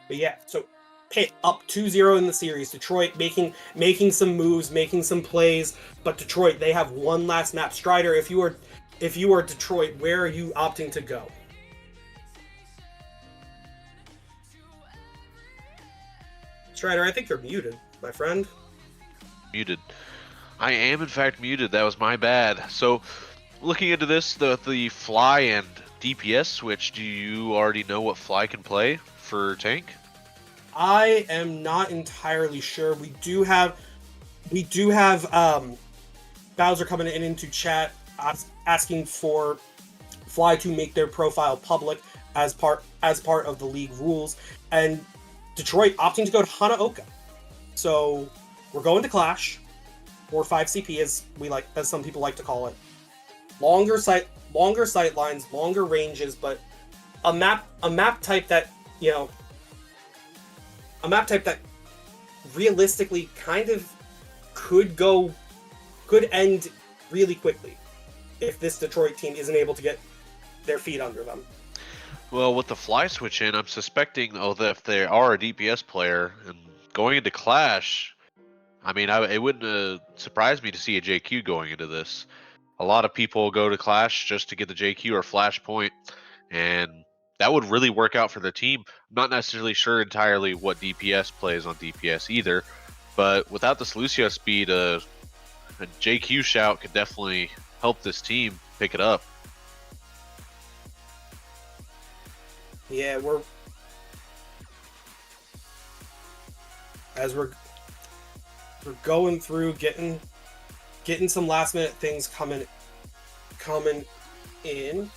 But yeah, so Pitt up 2-0 in the series. Detroit making some moves, making some plays, but Detroit, they have one last map. Strider, if you are Detroit, where are you opting to go? Strider, I think you're muted, my friend. Muted. I am in fact muted. That was my bad. So, looking into this, the Fly and DPS switch, do you already know what Fly can play for tank? I am not entirely sure. We do have Bowser coming into chat asking for Fly to make their profile public as part of the league rules, and Detroit opting to go to Hanaoka. So we're going to Clash, or 5 CP as some people like to call it. Longer sight lines, longer ranges, but a map type that realistically kind of could end really quickly if this Detroit team isn't able to get their feet under them. Well, with the Fly switch in, I'm suspecting that if they are a DPS player and going into Clash, I mean, it wouldn't surprise me to see a JQ going into this. A lot of people go to Clash just to get the JQ or Flashpoint, and that would really work out for the team. I'm not necessarily sure entirely what DPS plays on DPS either, but without this Lucio speed, a JQ shout could definitely help this team pick it up. Yeah, we're going through getting some last minute things coming in.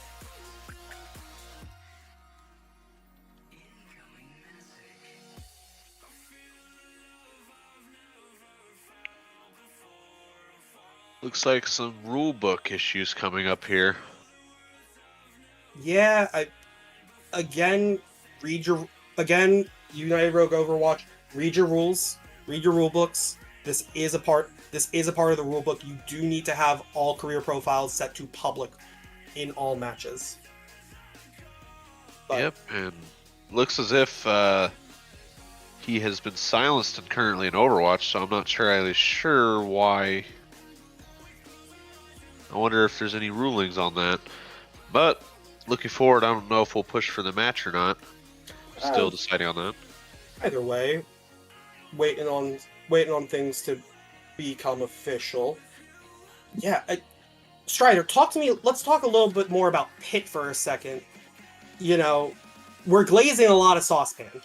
Looks like some rulebook issues coming up here. Yeah, United Rogue Overwatch, read your rules, read your rule books. This is a part of the rule book. You do need to have all career profiles set to public in all matches. Yep, and looks as if he has been silenced and currently in Overwatch, so I'm not really sure why. I wonder if there's any rulings on that. But looking forward, I don't know if we'll push for the match or not. Still deciding on that. Either way, waiting on things to become official. Yeah, Strider, talk to me. Let's talk a little bit more about Pitt for a second. We're glazing a lot of saucepan.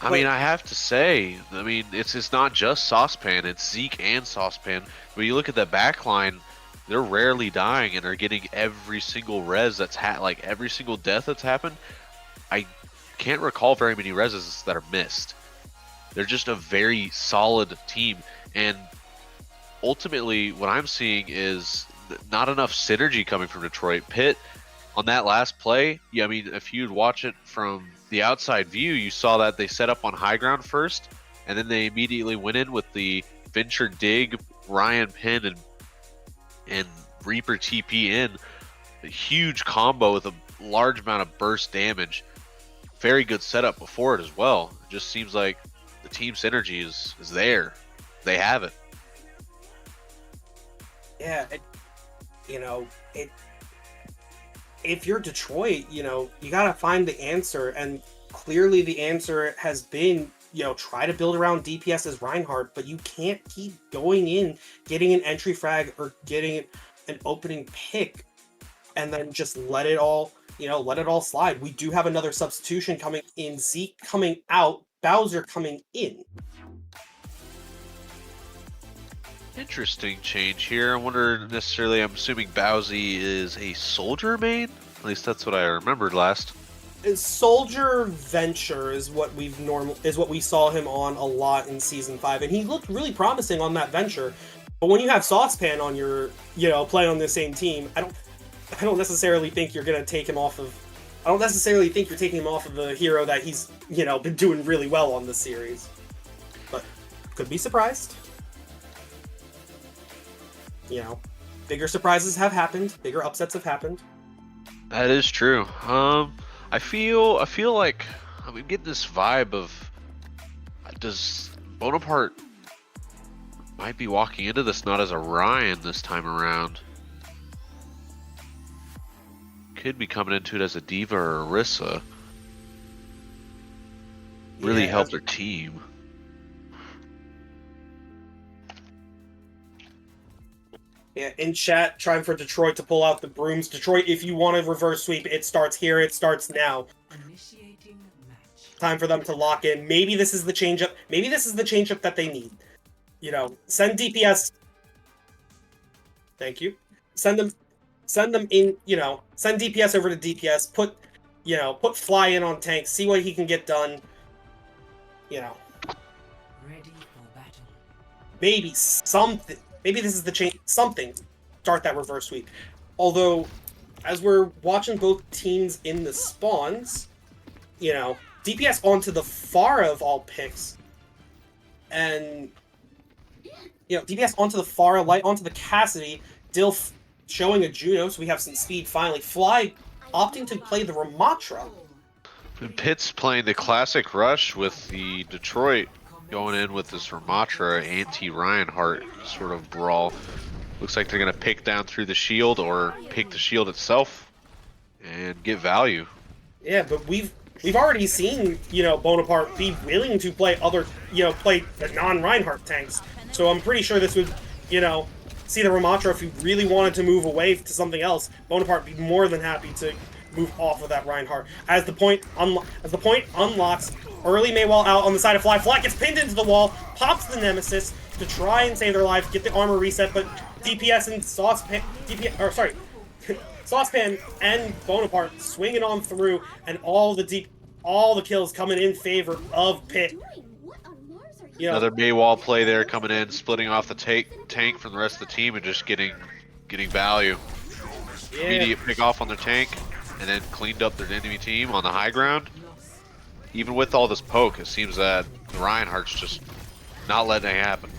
I mean, I have to say, it's not just Saucepan, it's Zeke and Saucepan. When you look at the back line, they're rarely dying and are getting every single res that's every single death that's happened. I can't recall very many reses that are missed. They're just a very solid team, and ultimately what I'm seeing is not enough synergy coming from Detroit. Pitt, on that last play, if you'd watch it from the outside view, you saw that they set up on high ground first, and then they immediately went in with the Venture Dig, Ryan Pin, and Reaper TP in. A huge combo with a large amount of burst damage. Very good setup before it as well. It just seems like the team synergy is there. They have it. Yeah, if you're Detroit, you gotta find the answer, and clearly the answer has been, try to build around DPS as Reinhardt, but you can't keep going in, getting an entry frag or getting an opening pick, and then just let it all slide. We do have another substitution coming in, Zeke coming out, Bowser coming in. Interesting change here. I wonder necessarily. I'm assuming Bowsy is a soldier main. At least that's what I remembered last. Soldier Venture is what we saw him on a lot in season 5, and he looked really promising on that Venture. But when you have Saucepan on your, playing on the same team, I don't necessarily think you're gonna take him off of. I don't necessarily think you're taking him off of the hero that he's, been doing really well on this series. But could be surprised. Bigger surprises have happened. Bigger upsets have happened. That is true. I feel like I'm getting this vibe of does Bonaparte might be walking into this not as a Ryan this time around. Could be coming into it as a Diva or Orisa. Really help their team. Yeah, in chat, trying for Detroit to pull out the brooms. Detroit, if you want to reverse sweep, it starts here. It starts now. Initiating match. Time for them to lock in. Maybe this is the changeup. Maybe this is the changeup that they need. Send DPS. Thank you. Send them in. Send DPS over to DPS. Put Fly in on tank. See what he can get done. Ready for battle. Maybe something. Maybe this is the change. Something. Start that reverse sweep. Although, as we're watching both teams in the spawns, DPS onto the Pharah of all picks, and DPS onto the Pharah, Light onto the Cassidy, Dill showing a Juno, so we have some speed finally. Fly opting to play the Ramatra. And Pitt's playing the classic rush with the Detroit going in with this Ramatra anti-Reinhardt sort of brawl. Looks like they're going to pick down through the shield or pick the shield itself and get value. Yeah, but we've already seen, Bonaparte be willing to play play the non-Reinhardt tanks. So I'm pretty sure this would, see the Ramatra if he really wanted to move away to something else. Bonaparte would be more than happy to move off of that Reinhardt. As the point unlocks, early Maywall out on the side of Fly. Fly gets pinned into the wall, pops the Nemesis to try and save their lives, get the armor reset, but DPS and Saucepan and Bonaparte swinging on through, and all the kills coming in favor of Pitt. Another Maywall play there coming in, splitting off the tank from the rest of the team and just getting value. Yeah. Immediate pick off on their tank, and then cleaned up their enemy team on the high ground. Even with all this poke, it seems that the Reinhardt's just not letting it happen.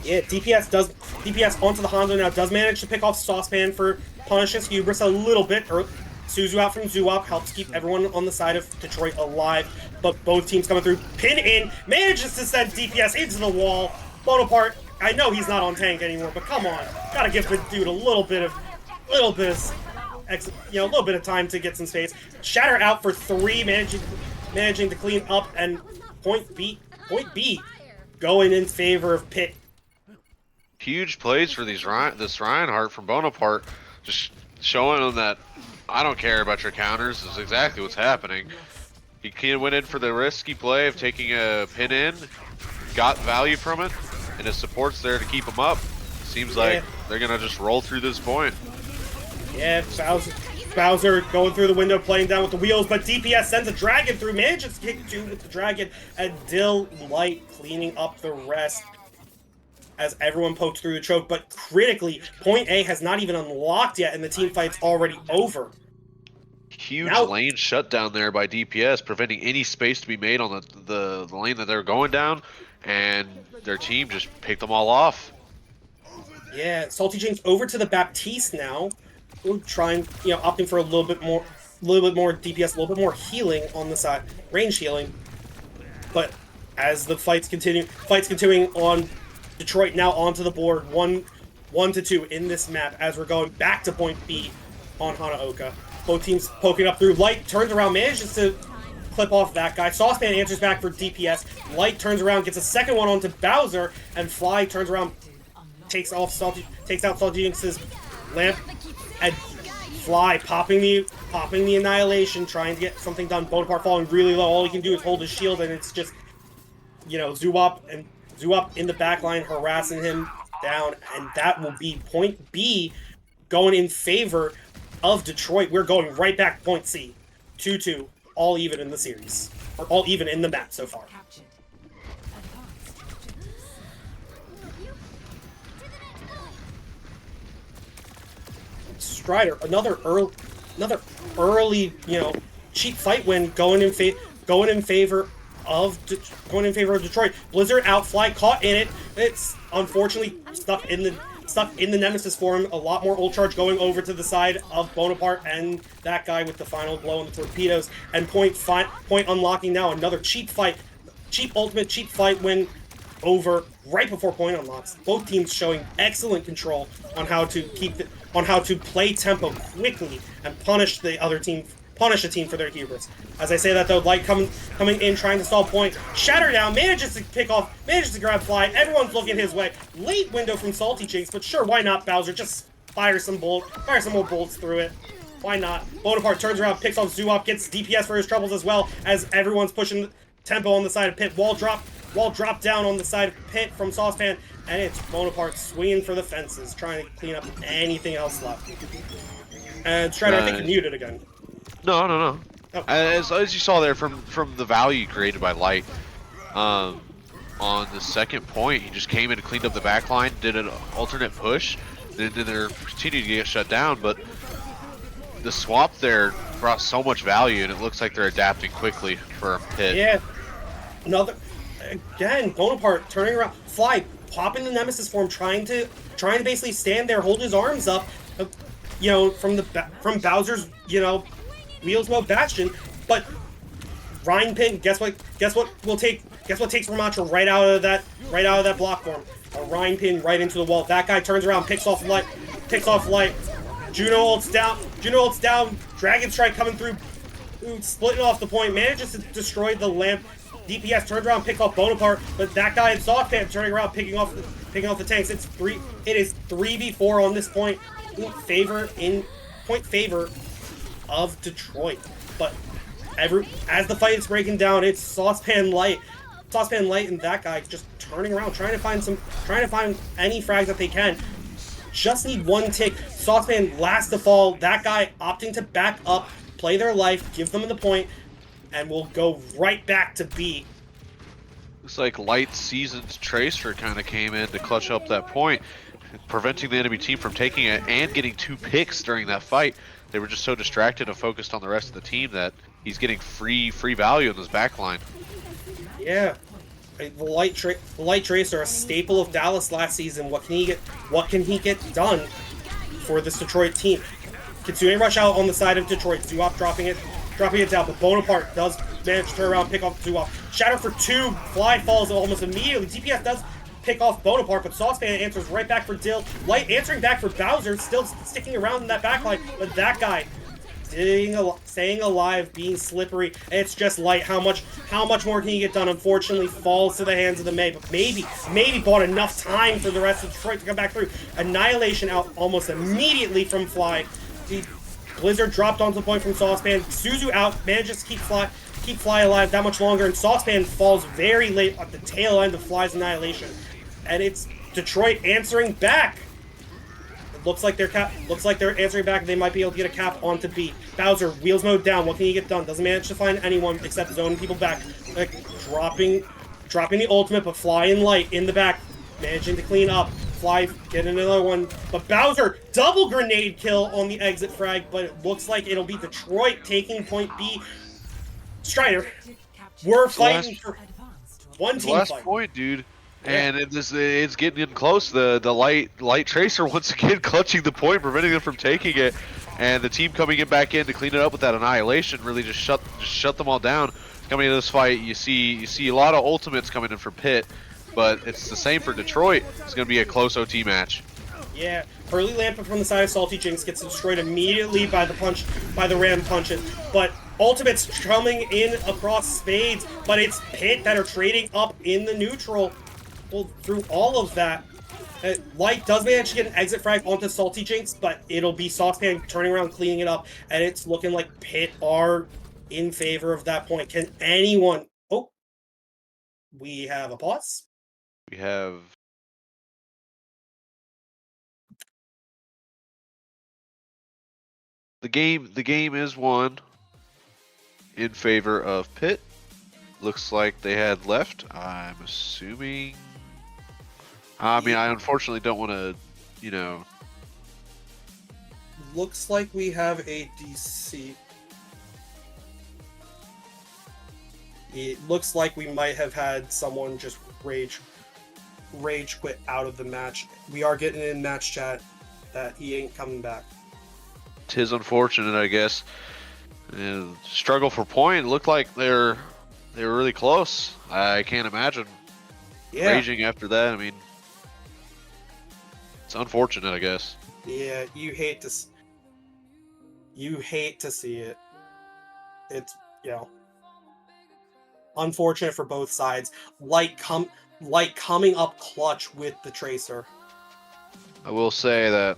Yeah, DPS onto the Hanzo now does manage to pick off Saucepan for punishing Hubris a little bit. Suzu out from Zuop helps keep everyone on the side of Detroit alive, but both teams coming through. Pin in, manages to send DPS into the wall. Bonaparte, I know he's not on tank anymore, but come on, gotta give the dude a little bit of time to get some space. Shatter out for 3, managing to clean up, and point B going in favor of Pitt. Huge plays for this Reinhardt from Bonaparte, just showing them that I don't care about your counters. This is exactly what's happening. He went in for the risky play of taking a pin in, got value from it, and his support's there to keep him up. Seems like they're gonna just roll through this point. Yeah, Bowser going through the window, playing down with the wheels, but DPS sends a dragon through, manages to kick 2 with the dragon, and Dill Light cleaning up the rest as everyone pokes through the choke. But critically, point A has not even unlocked yet, and the team fight's already over. Huge lane shutdown there by DPS, preventing any space to be made on the lane that they're going down, and their team just picked them all off. Yeah, Salty Jinx over to the Baptiste now. We'll try and, opting for a little bit more DPS, a little bit more healing on the side, range healing. But as the fights continuing on, Detroit now onto the board, 1-2 in this map as we're going back to point B on Hanaoka. Both teams poking up through. Light turns around, manages to clip off that guy. Saucepan answers back for DPS. Light turns around, gets a second one onto Bowser, and Fly turns around, takes out Salty Jinx's lamp, and Fly popping the annihilation, trying to get something done. Bonaparte falling really low. All he can do is hold his shield, and it's just, Zuop in the back line harassing him. down, and that will be point B going in favor of Detroit. We're going right back point C. 2-2, all even in the series. Or all even in the map so far. Captured. Advanced objectives. Strider, another early, cheap fight win going in favor of Detroit. Blizzard outfly, caught in it. It's unfortunately stuck in the Nemesis form. A lot more ult charge going over to the side of Bonaparte and that guy with the final blow on the torpedoes. And point unlocking now another cheap ultimate cheap fight win over right before point unlocks. Both teams showing excellent control on how to play tempo quickly and punish a team for their hubris. As I say that though, Light coming in trying to stall point. Shatter down, manages to grab Fly. Everyone's looking his way. Late window from Salty Jinx, but sure, why not, Bowser? Just fire some more bolts through it. Why not? Bonaparte turns around, picks off Zoop, gets DPS for his troubles as well as everyone's pushing tempo on the side of Pit. Wall drop down on the side of Pit from Saucepan, and it's Bonaparte swinging for the fences, trying to clean up anything else left. And Strider, I think you're muted again. No. Oh. As you saw there from the value created by Light, on the second point, he just came in and cleaned up the back line, did an alternate push, then they're continuing to get shut down, but the swap there brought so much value, and it looks like they're adapting quickly for Pit. Yeah. Again, Bonaparte turning around, Fly popping the Nemesis form, trying to basically stand there, hold his arms up, from Bowser's, Wheels Mode Bastion, but Ryan Pin, guess what takes Vermatra right out of that block form? A Ryan Pin right into the wall. That guy turns around, picks off Light. Juno ults down, Dragon Strike coming through, splitting off the point, manages to destroy the lamp. DPS turns around, picks off Bonaparte, but that guy in Saucepan turning around, picking off the tanks. It is 3v4 on this point, point favor of Detroit. But as the fight is breaking down, it's Saucepan Light and that guy just turning around, trying to find any frags that they can. Just need one tick. Saucepan last to fall. That guy opting to back up, play their life, give them the point, and we'll go right back to B. Looks like Light Season's Tracer kind of came in to clutch up that point, preventing the enemy team from taking it and getting 2 picks during that fight. They were just so distracted and focused on the rest of the team that he's getting free value in his backline. Yeah. The Light Tracer, a staple of Dallas last season. What can he get done for this Detroit team? Kitsune rush out on the side of Detroit. Zoop dropping it down, but Bonaparte does manage to turn around, pick off Zoop. Shatter for 2, Fly falls almost immediately. DPS does pick off Bonaparte, but Saucepan answers right back for Dill. Light answering back for Bowser, still sticking around in that backline, but that guy staying alive, being slippery. It's just Light. How much more can he get done? Unfortunately, falls to the hands of the May, but maybe bought enough time for the rest of Detroit to come back through. Annihilation out almost immediately from Fly. Blizzard dropped onto the point from Saucepan. Suzu out, manages to keep Fly alive that much longer, and Saucepan falls very late at the tail end of Fly's annihilation. And it's Detroit answering back. It looks like they're answering back. They might be able to get a cap onto B. Bowser, Wheels Mode down. What can he get done? Doesn't manage to find anyone except zoning people back. Like dropping the ultimate, but Fly and Light in the back, managing to clean up. Fly getting another one, but Bowser double grenade kill on the exit frag. But it looks like it'll be Detroit taking point B. Strider, we're fighting for one team Last fight. point, dude. And it's getting close. The light Tracer once again clutching the point, preventing them from taking it, and the team coming back in to clean it up with that annihilation really just shut them all down. Coming into this fight, you see a lot of ultimates coming in for Pit, but it's the same for Detroit. It's going to be a close OT match. Yeah, Hurley Lampa from the side of Salty Jinx gets destroyed immediately by the ram punches, but ultimates coming in across spades, but it's Pit that are trading up in the neutral. Well, through all of that, Light does manage to get an exit frag onto Salty Jinx, but it'll be Saucepan turning around, cleaning it up, and it's looking like Pit are in favor of that point. Can anyone... Oh, we have a pause. We have The game is won in favor of Pitt. Looks like they had left. I'm assuming. I mean, I unfortunately don't want to, you know. Looks like we have a DC. It looks like we might have had someone just rage quit out of the match. We are getting in match chat that he ain't coming back. Tis unfortunate, I guess. Struggle for point. Looked like they were really close. I can't imagine raging after that. I mean, it's unfortunate, I guess. Yeah, you hate to see it. It's, you know, unfortunate for both sides. Like coming up clutch with the Tracer. I will say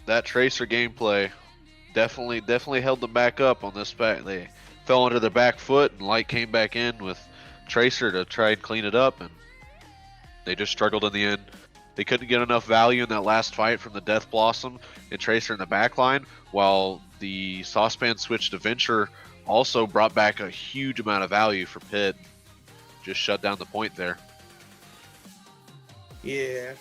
that Tracer gameplay definitely held them back up on this back. They fell under their back foot, and Light came back in with Tracer to try and clean it up, and they just struggled in the end. They couldn't get enough value in that last fight from the Death Blossom and Tracer in the back line, while the Saucepan switch to Venture also brought back a huge amount of value for Pitt. Just shut down the point there. Yeah.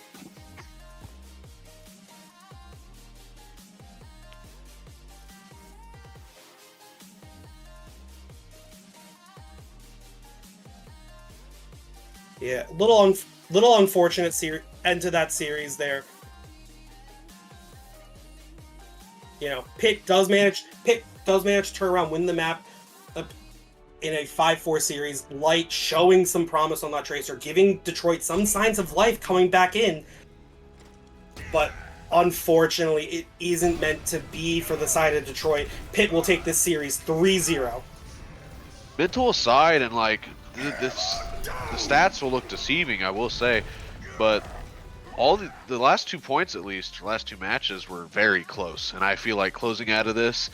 Yeah, little unfortunate end to that series there. You know, Pitt does manage to turn around, win the map in a 5-4 series. Light showing some promise on that Tracer, giving Detroit some signs of life coming back in. But unfortunately, it isn't meant to be for the side of Detroit. Pitt will take this series 3-0. Mental aside, and like the stats will look deceiving, I will say, but all the last 2 points, at least last 2 matches, were very close, and I feel like closing out of this,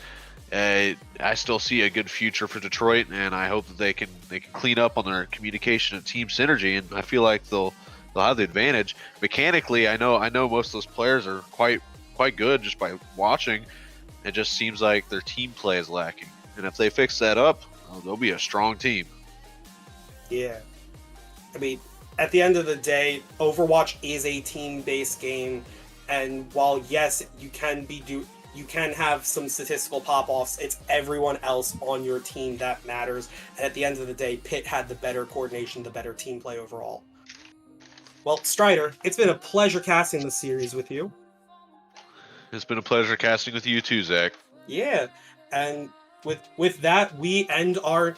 I still see a good future for Detroit, and I hope that they can clean up on their communication and team synergy, and I feel like they'll have the advantage. Mechanically, I know most of those players are quite good just by watching. It just seems like their team play is lacking, and if they fix that up, they'll be a strong team. Yeah. I mean, at the end of the day, Overwatch is a team-based game, and while yes, you can have some statistical pop-offs, it's everyone else on your team that matters. And at the end of the day, Pitt had the better coordination, the better team play overall. Well, Strider, it's been a pleasure casting this series with you. It's been a pleasure casting with you too, Zach. Yeah, and with that, we end our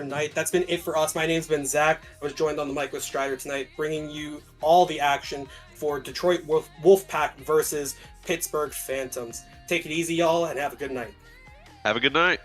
night. That's been it for us. My name's been Zach. I was joined on the mic with Strider tonight, bringing you all the action for Detroit Wolfpack versus Pittsburgh Phantoms. Take it easy, y'all, and have a good night. Have a good night.